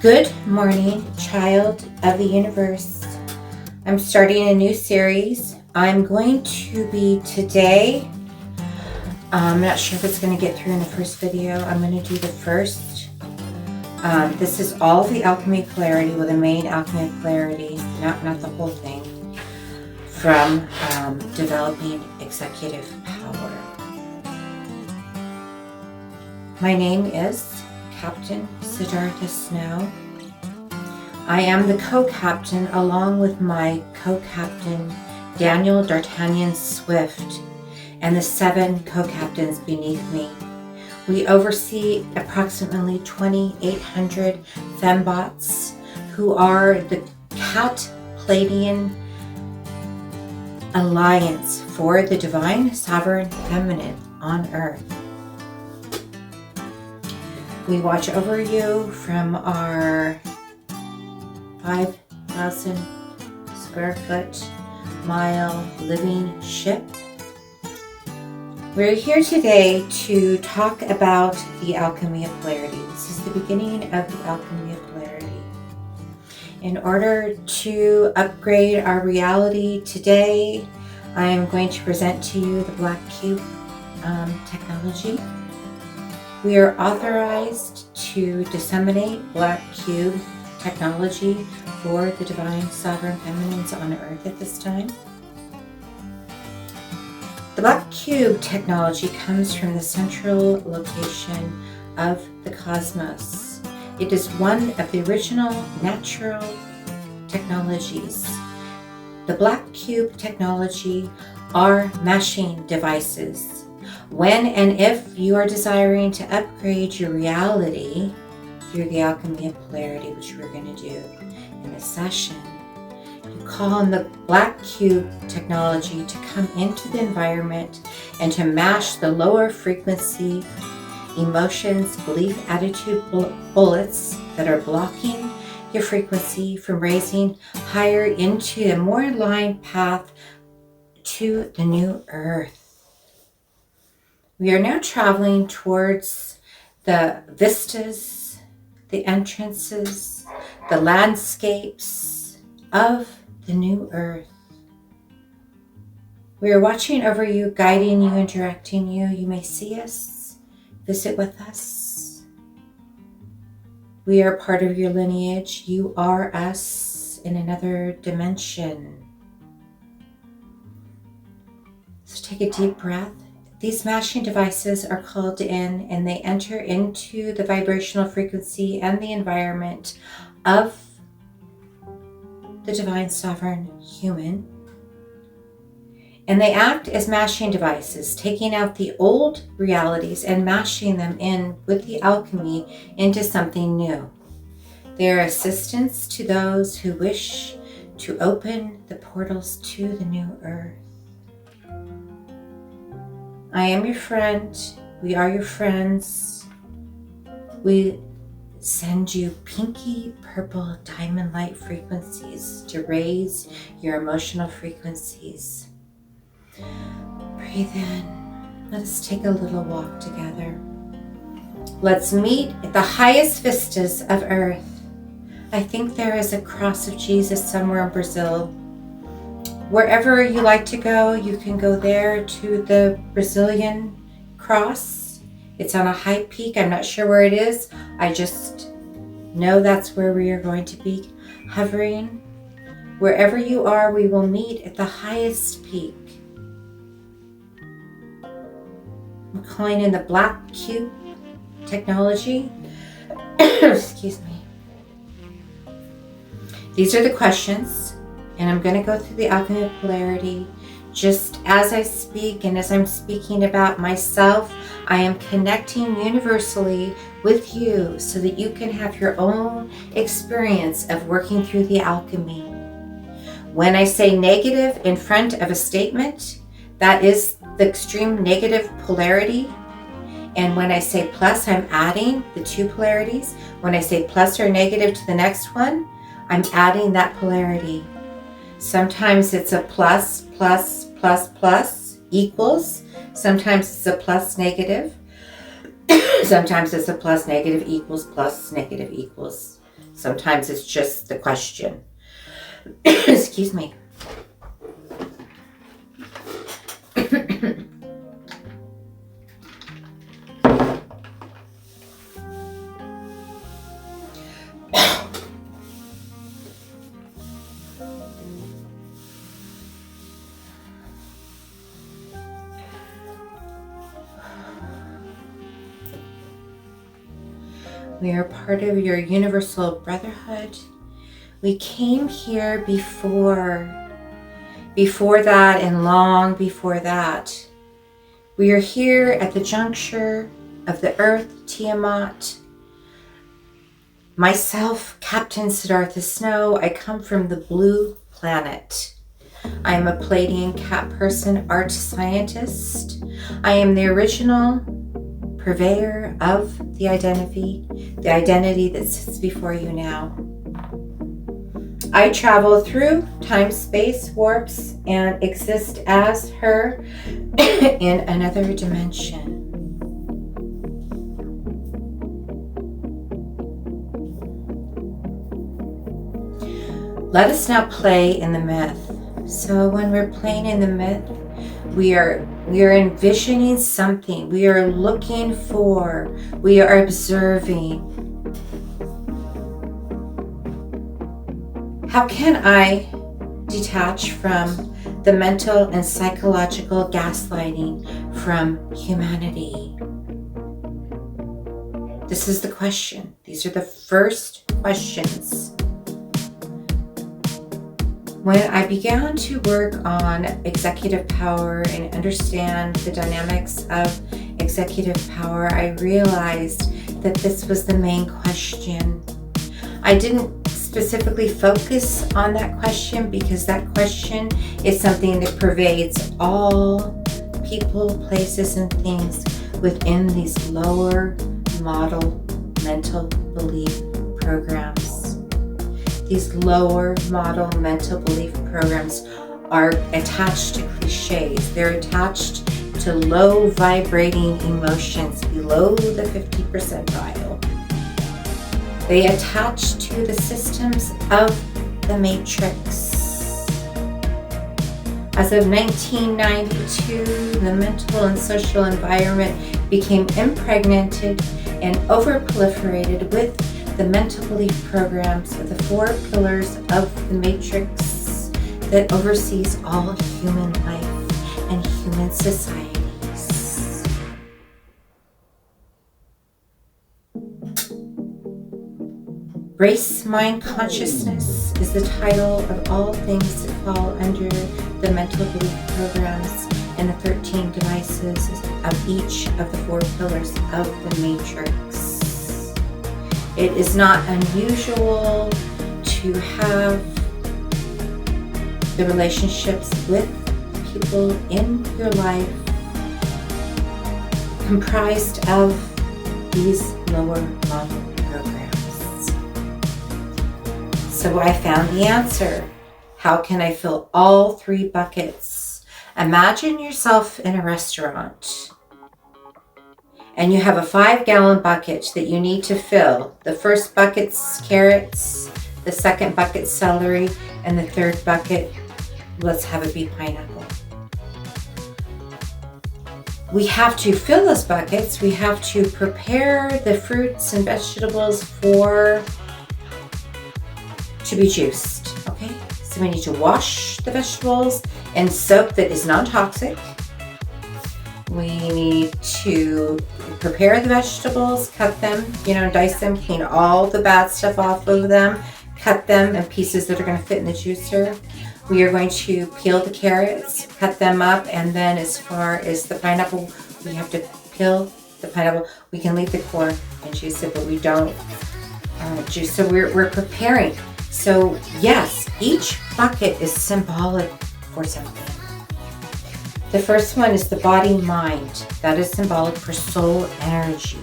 Good morning, child of the universe. I'm starting a new series. I'm going to be today, I'm not sure if it's going to get through in the first video. I'm going to do the first. This is all the alchemy polarity, with the main alchemy polarity, not the whole thing, from developing executive power. My name is Captain Siddhartha Snow. I am the co-captain along with my co-captain Daniel D'Artagnan Swift and the 7 co-captains beneath me. We oversee approximately 2,800 fembots who are the Cat Palladian Alliance for the Divine Sovereign Feminine on Earth. We watch over you from our 5,000 square foot mile living ship. We're here today to talk about the alchemy of polarity. This is the beginning of the alchemy of polarity. In order to upgrade our reality today, I am going to present to you the Black Cube technology. We are authorized to disseminate Black Cube technology for the Divine Sovereign Feminines on Earth at this time. The Black Cube technology comes from the central location of the cosmos. It is one of the original natural technologies. The Black Cube technology are meshing devices. When and if you are desiring to upgrade your reality through the alchemy of polarity, which we're going to do in this session, you call on the Black Cube technology to come into the environment and to mash the lower frequency emotions, belief, attitude bullets that are blocking your frequency from raising higher into a more aligned path to the new earth. We are now traveling towards the vistas, the entrances, the landscapes of the new earth. We are watching over you, guiding you and directing you. You may see us, visit with us. We are part of your lineage. You are us in another dimension. So take a deep breath. These mashing devices are called in and they enter into the vibrational frequency and the environment of the Divine Sovereign Human. And they act as mashing devices, taking out the old realities and mashing them in with the alchemy into something new. They are assistants to those who wish to open the portals to the new earth. I am your friend. We are your friends. We send you pinky purple diamond light frequencies to raise your emotional frequencies. Breathe in. Let us take a little walk together. Let's meet at the highest vistas of Earth. I think there is a cross of Jesus somewhere in Brazil. Wherever you like to go, you can go there to the Brazilian cross. It's on a high peak. I'm not sure where it is. I just know that's where we are going to be hovering. Wherever you are, we will meet at the highest peak. I'm calling in the Black Cube technology. Excuse me. These are the questions. And I'm going to go through the alchemy of polarity just as I speak, and as I'm speaking about myself, I am connecting universally with you so that you can have your own experience of working through the alchemy. When I say negative in front of a statement, that is the extreme negative polarity. And when I say plus, I'm adding the 2 polarities. When I say plus or negative to the next one, I'm adding that polarity. Sometimes it's a plus, plus, plus, plus equals. Sometimes it's a plus negative. Sometimes it's a plus negative equals plus negative equals. Sometimes it's just the question. Excuse me. We are part of your universal brotherhood. We came here before that and long before that. We are here at the juncture of the Earth, Tiamat. Myself, Captain Siddhartha Snow, I come from the blue planet. I am a Palladian cat person, art scientist. I am the original purveyor of the identity that sits before you now. I travel through time, space, warps, and exist as her in another dimension. Let us now play in the myth. So when we're playing in the myth, we are envisioning something. We are looking for, we are observing. How can I detach from the mental and psychological gaslighting from humanity? This is the question. These are the first questions. When I began to work on executive power and understand the dynamics of executive power, I realized that this was the main question. I didn't specifically focus on that question because that question is something that pervades all people, places, and things within these lower model mental belief programs. These lower model mental belief programs are attached to cliches. They're attached to low vibrating emotions below the 50 percentile. They attach to the systems of the matrix. As of 1992, the mental and social environment became impregnated and overproliferated with the mental belief programs of the 4 pillars of the matrix that oversees all human life and human societies. Race Mind Consciousness is the title of all things that fall under the mental belief programs and the 13 devices of each of the 4 pillars of the matrix. It is not unusual to have the relationships with people in your life comprised of these lower model programs. So I found the answer. How can I fill all 3 buckets? Imagine yourself in a restaurant. And you have a 5-gallon bucket that you need to fill. The first bucket's carrots, the second bucket's celery, and the third bucket, let's have it be pineapple. We have to fill those buckets. We have to prepare the fruits and vegetables to be juiced, okay? So we need to wash the vegetables in soap that is non-toxic. We need to prepare the vegetables, cut them, dice them, clean all the bad stuff off of them, cut them in pieces that are going to fit in the juicer. We are going to peel the carrots, cut them up, and then as far as the pineapple, we have to peel the pineapple. We can leave the core and juice it, but we don't juice. So we're preparing. So yes, each bucket is symbolic for something. The first one is the body-mind. That is symbolic for soul energy.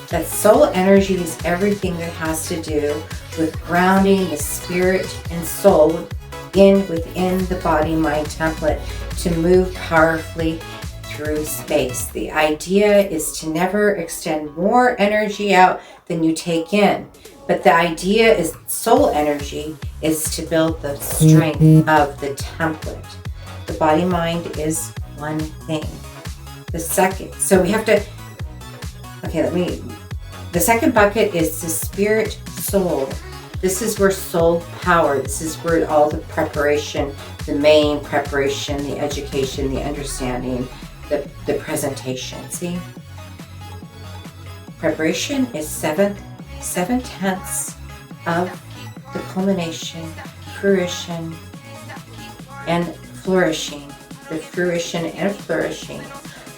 That soul energy is everything that has to do with grounding the spirit and soul within the body-mind template to move powerfully through space. The idea is to never extend more energy out than you take in, But the idea is soul energy is to build the strength of the template. The body mind is one thing. The second, so we have to, the second bucket is the spirit soul. This is where soul power, this is where all the preparation, the main preparation, the education, the understanding, the presentation, see? Preparation is 7/10 of the culmination, fruition, and flourishing. The fruition and flourishing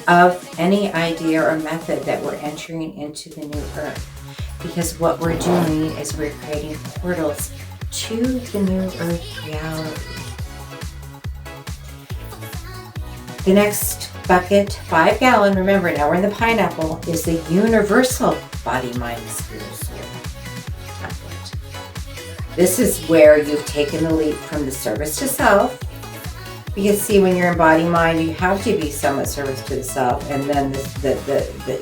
of any idea or method that we're entering into the new earth. Because what we're doing is we're creating portals to the new earth reality. The next bucket, 5 gallon, remember now we're in the pineapple, is the universal body, mind, spirit, soul template. This is where you've taken the leap from the service to self. Because see, when you're in body mind, you have to be somewhat service to the self, and then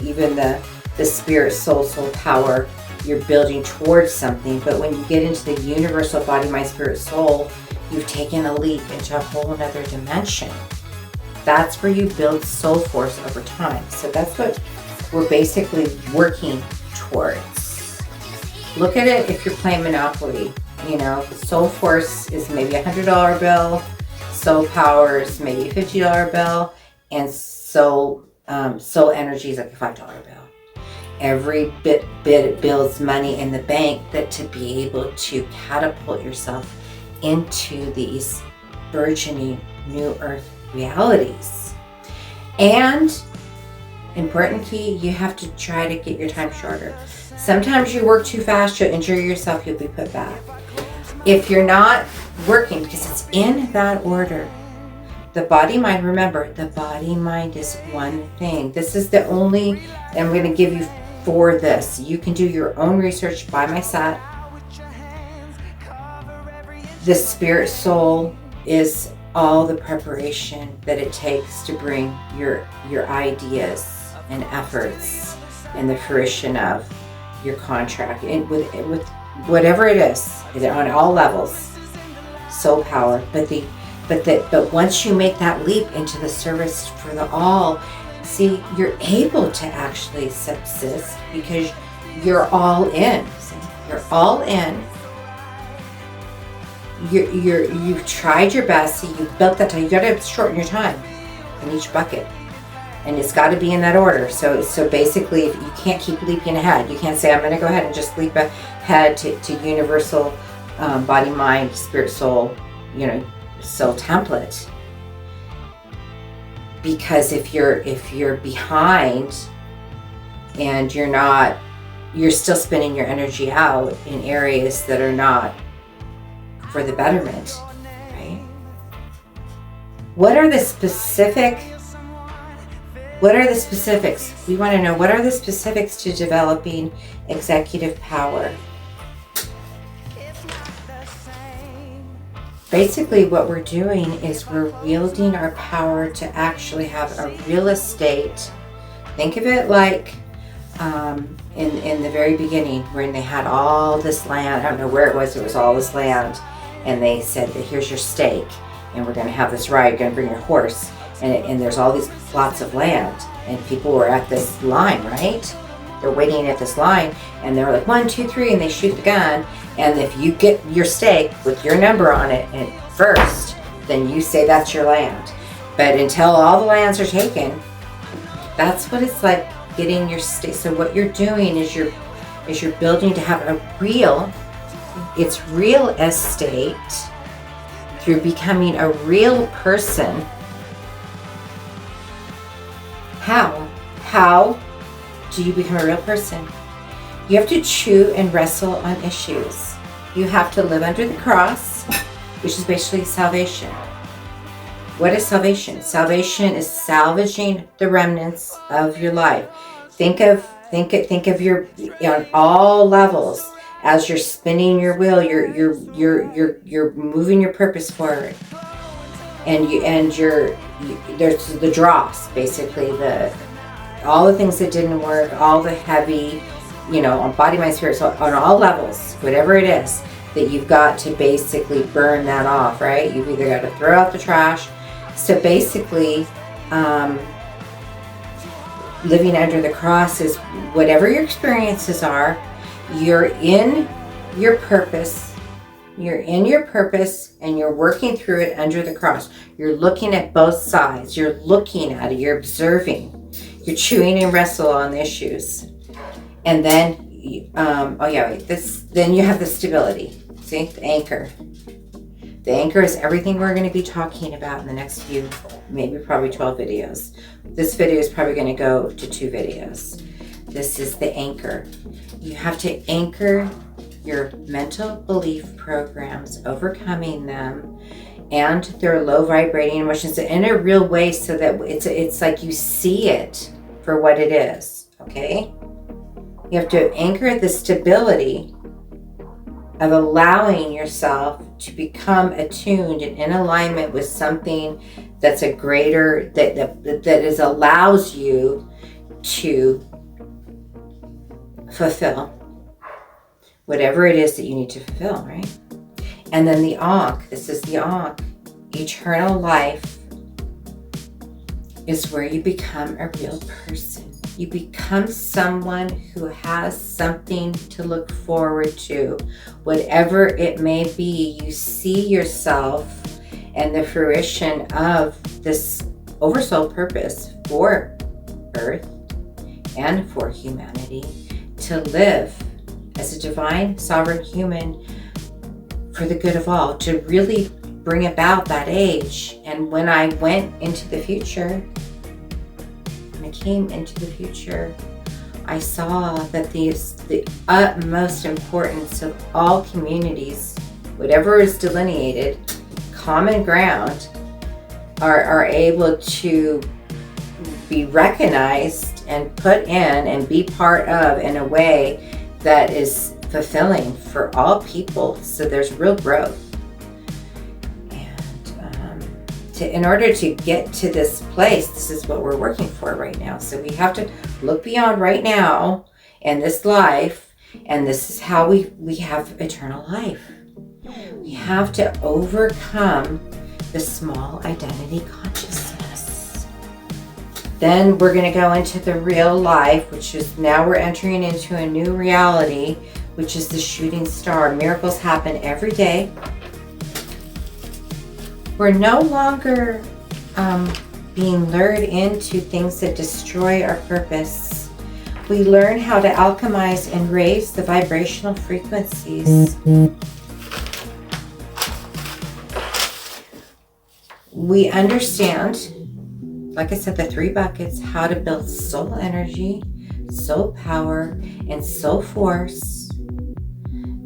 even the spirit, soul power, you're building towards something. But when you get into the universal body, mind, spirit, soul, you've taken a leap into a whole other dimension. That's where you build soul force over time. So that's what we're basically working towards. Look at it if you're playing Monopoly. You know, soul force is maybe a $100 bill. Soul power is maybe a $50 bill, and soul energy is like a $5 bill. Every bit builds money in the bank that to be able to catapult yourself into these burgeoning new earth realities. And important key, you have to try to get your time shorter. Sometimes you work too fast, you'll injure yourself, you'll be put back. If you're not working, because it's in that order, the body mind, remember, the body mind is one thing. This is the only, I'm going to give you for this. You can do your own research by my set. The spirit soul is all the preparation that it takes to bring your ideas and efforts and the fruition of your contract, and with whatever it is on all levels. Soul power, but once you make that leap into the service for the all, see, you're able to actually subsist because you're all in. See? You're all in. You've tried your best. See, you've built that time. You got to shorten your time in each bucket, and it's got to be in that order. So basically, if you can't keep leaping ahead. You can't say, I'm going to go ahead and just leap ahead to universal body, mind, spirit, soul, soul template. Because if you're behind and you're still spinning your energy out in areas that are not for the betterment, right? What are the specifics? We want to know, what are the specifics to developing executive power? Basically, what we're doing is we're wielding our power to actually have a real estate. Think of it like in the very beginning, when they had all this land. I don't know where it was all this land, and they said that here's your stake, and we're going to have this ride. You're going to bring your horse, and there's all these plots of land, and people were at this line, right? They're waiting at this line, and they're like 1, 2, 3, and they shoot the gun. And if you get your stake with your number on it and first, then you say that's your land. But until all the lands are taken, that's what it's like getting your stake. So what you're doing is you're building to have a real estate through becoming a real person. How do you become a real person? You have to chew and wrestle on issues. You have to live under the cross, which is basically salvation. What is salvation? Salvation is salvaging the remnants of your life. Think of your, on all levels, as you're spinning your wheel, you're moving your purpose forward, and there's the dross, basically all the things that didn't work, all the heavy on body, mind, spirit, so on all levels, whatever it is, that you've got to basically burn that off, right? You've either got to throw out the trash. So basically, living under the cross is whatever your experiences are, you're in your purpose. You're in your purpose and you're working through it under the cross. You're looking at both sides. You're looking at it. You're observing. You're chewing and wrestle on the issues. And then, then you have the stability. See, the anchor. The anchor is everything we're going to be talking about in the next few, maybe probably 12 videos. This video is probably going to go to 2 videos. This is the anchor. You have to anchor your mental belief programs, overcoming them, and their low vibrating emotions in a real way, so that it's like you see it for what it is. Okay? You have to anchor the stability of allowing yourself to become attuned and in alignment with something that's a greater, that allows you to fulfill whatever it is that you need to fulfill, right? And then the Ankh, this is the Ankh. Eternal life is where you become a real person. You become someone who has something to look forward to. Whatever it may be, you see yourself and the fruition of this oversoul purpose for Earth and for humanity to live as a divine, sovereign human for the good of all, to really bring about that age. And when I went into the future, when I came into the future, I saw that the utmost importance of all communities, whatever is delineated, common ground, are able to be recognized and put in and be part of in a way that is fulfilling for all people. So there's real growth. And in order to get to this place, this is what we're working for right now. So we have to look beyond right now and this life, and this is how we have eternal life. We have to overcome the small identity consciousness. Then we're going to go into the real life, which is now we're entering into a new reality, which is the shooting star. Miracles happen every day. We're no longer being lured into things that destroy our purpose. We learn how to alchemize and raise the vibrational frequencies. We understand, like I said, the 3 buckets, how to build soul energy, soul power, and soul force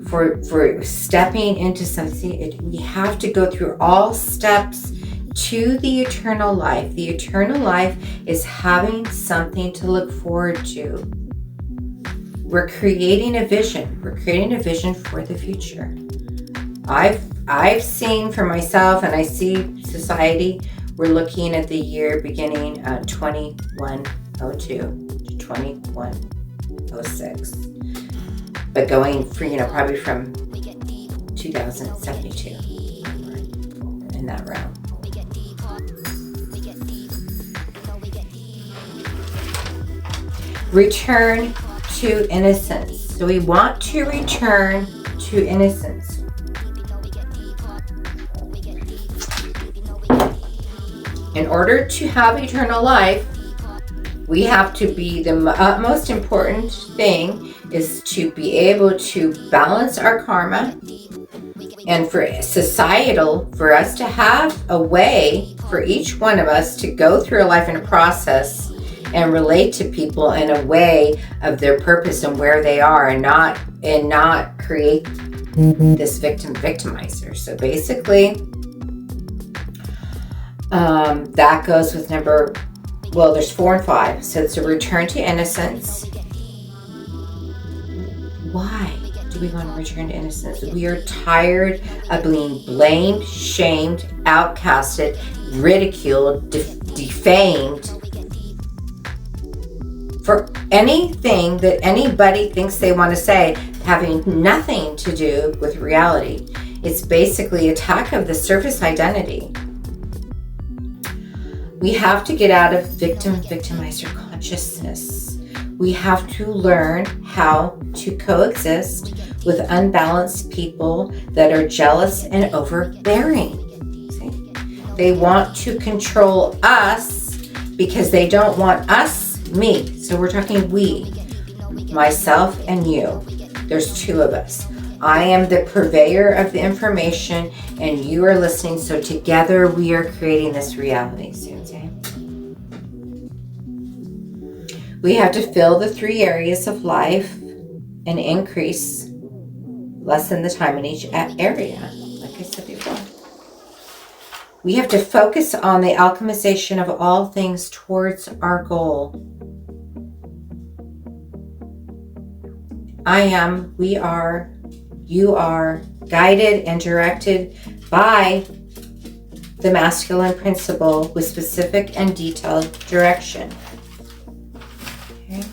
for stepping into something. We have to go through all steps to the eternal life. The eternal life is having something to look forward to. We're creating a vision. We're creating a vision for the future. I've seen for myself, and I see society, we're looking at the year beginning 2102 to 2106. But going for, probably from 2072 in that realm. Return to innocence. So we want to return to innocence. In order to have eternal life, we have to be, the most important thing is to be able to balance our karma, and for societal, for us to have a way for each one of us to go through a life in a process and relate to people in a way of their purpose and where they are, and not create this victimizer. So basically, that goes with there's 4 and 5. So it's a return to innocence. Why do we want to return to innocence? We are tired of being blamed, shamed, outcasted, ridiculed, defamed for anything that anybody thinks they want to say, having nothing to do with reality. It's basically attack of the surface identity. We have to get out of victimizer consciousness. We have to learn how to coexist with unbalanced people that are jealous and overbearing. See? They want to control us because they don't want us, me. So we're talking we, myself and you. There's two of us. I am the purveyor of the information and you are listening. So together we are creating this reality. See what I'm saying? We have to fill the 3 areas of life and increase, lessen the time in each area, like I said before. We have to focus on the alchemization of all things towards our goal. I am, we are, you are guided and directed by the masculine principle with specific and detailed direction. Okay.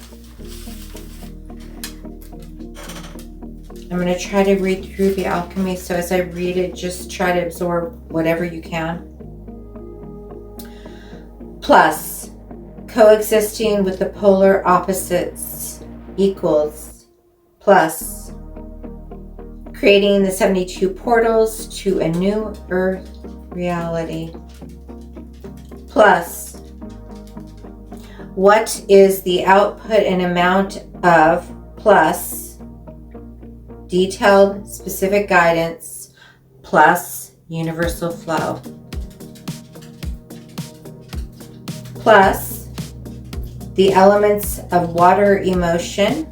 I'm going to try to read through the alchemy. So as I read it, just try to absorb whatever you can. Plus, coexisting with the polar opposites equals, plus, creating the 72 portals to a new earth reality, plus, what is the output and amount of, plus, detailed specific guidance, plus universal flow, plus the elements of water emotion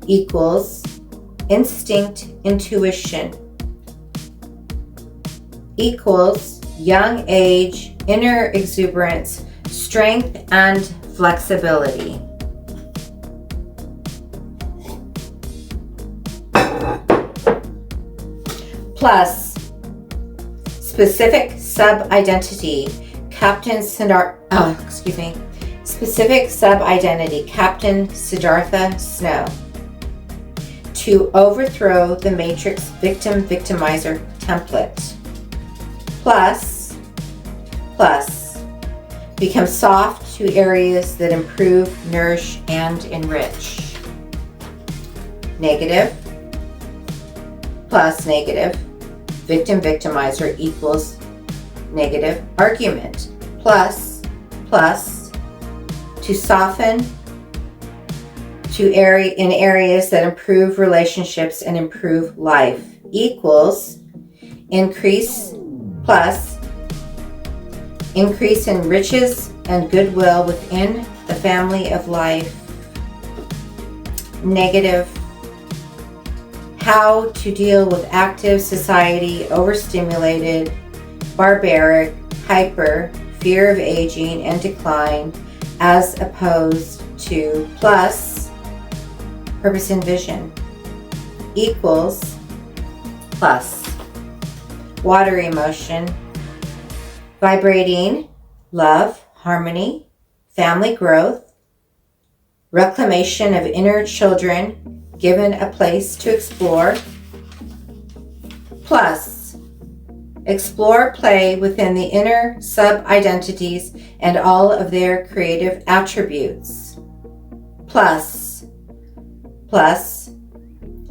equals instinct intuition equals young age inner exuberance, strength and flexibility. Plus specific sub-identity, Captain specific sub-identity, Captain Siddhartha Snow, to overthrow the matrix victimizer template. Plus, become soft to areas that improve, nourish, and enrich. Negative plus negative, victimizer equals negative argument. Plus, to soften in areas that improve relationships and improve life equals increase in riches and goodwill within the family of life. Negative, how to deal with active society, overstimulated, barbaric, hyper, fear of aging and decline, as opposed to plus purpose and vision equals plus water emotion, vibrating love, harmony, family growth, reclamation of inner children, given a place to explore, plus explore play within the inner sub-identities and all of their creative attributes, plus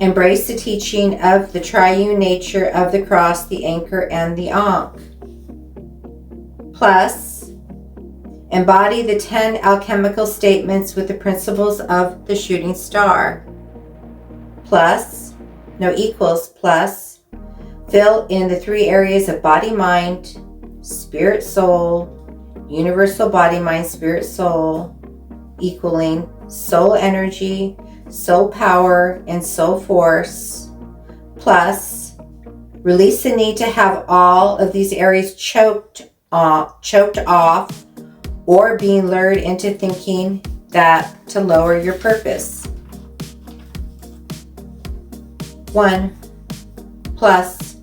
embrace the teaching of the triune nature of the cross, the anchor, and the ankh, plus embody the 10 alchemical statements with the principles of the shooting star, plus fill in the 3 areas of body, mind, spirit, soul, universal body, mind, spirit, soul, equaling soul energy, soul power, and soul force, plus release the need to have all of these areas choked off or being lured into thinking that to lower your purpose. 1. Plus,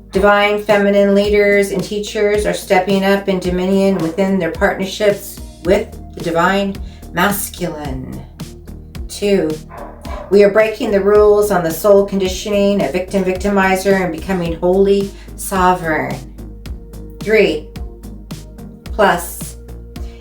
divine feminine leaders and teachers are stepping up in dominion within their partnerships with the divine masculine. 2, we are breaking the rules on the soul conditioning, a victim-victimizer, and becoming wholly sovereign. 3, plus,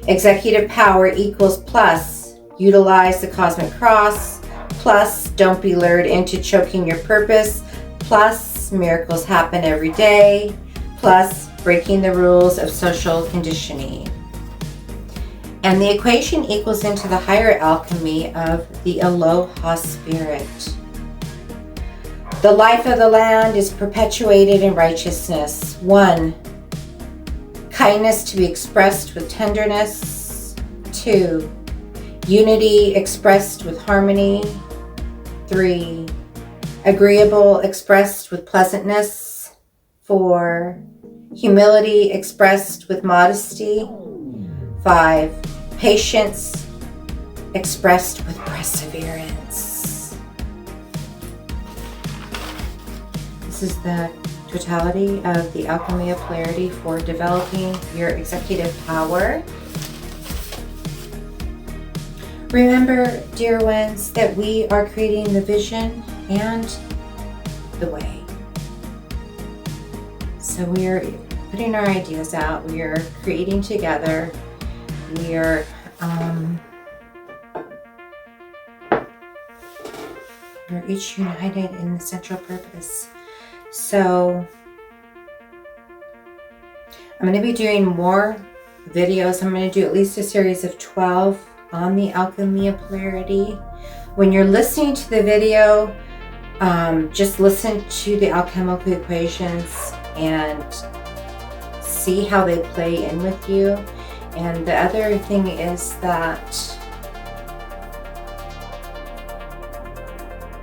executive power equals plus, utilize the cosmic cross, plus, don't be lured into choking your purpose, plus, miracles happen every day, plus, breaking the rules of social conditioning. And the equation equals into the higher alchemy of the Aloha spirit. The life of the land is perpetuated in righteousness. 1, kindness to be expressed with tenderness. 2, unity expressed with harmony. 3, agreeable expressed with pleasantness. 4, humility expressed with modesty. 5, patience expressed with perseverance. This is the totality of the alchemy of polarity for developing your executive power. Remember, dear ones, that we are creating the vision and the way. So we are putting our ideas out. We are creating together. We are we're each united in the central purpose. So I'm going to be doing more videos. I'm going to do at least a series of 12 on the alchemy of polarity. When you're listening to the video, just listen to the alchemical equations and see how they play in with you. And the other thing is that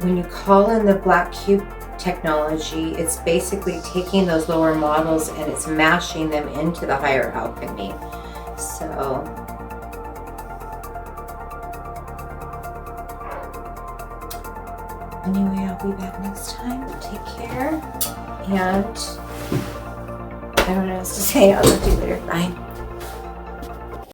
when you call in the black cube technology, it's basically taking those lower models and it's mashing them into the higher alchemy. So anyway, I'll be back next time. Take care. And I don't know what else to say. I'll talk to you later. Bye.